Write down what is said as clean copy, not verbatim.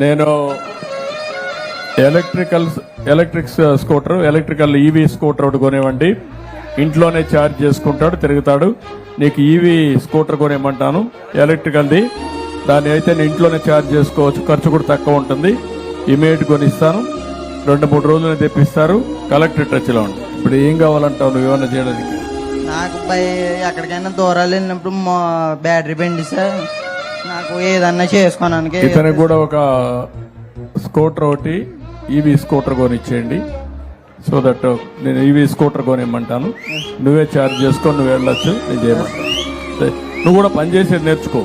నేను electric scooter, electrical EV scooter ఒకటి కొనేవండి. ఇంట్లోనే ఛార్జ్ చేసుకుంటాడు, తిరుగుతాడు. నీకు ఈవీ స్కూటర్ కొనేమంటాను, ఎలక్ట్రికల్ది. దాన్ని అయితే నేను ఇంట్లోనే ఛార్జ్ చేసుకోవచ్చు, ఖర్చు కూడా తక్కువ ఉంటుంది. ఇమీడియట్ కొనిస్తాను, 2-3 రోజులు తెప్పిస్తారు. కలెక్టర్ టచ్లో ఉంది. ఇప్పుడు ఏం కావాలంటావు నువ్వు ఏమన్నా చేయడానికి? నాకు ఎక్కడికైనా దూరాలు వెళ్ళినప్పుడు బ్యాటరీ బండి సార్, నాకు ఏదన్నా చేసుకోవడానికి. ఇతనికి కూడా ఒక స్కూటర్ ఒకటి, ఈవీ స్కూటర్ కొనిచ్చేయండి. సో దట్ నేను ఈవీ స్కూటర్ కొనిమ్మంటాను. నువ్వే ఛార్జ్ చేసుకొని నువ్వు వెళ్ళొచ్చు. నేను చేయమంటాను. నువ్వు కూడా పనిచేసేది నేర్చుకో.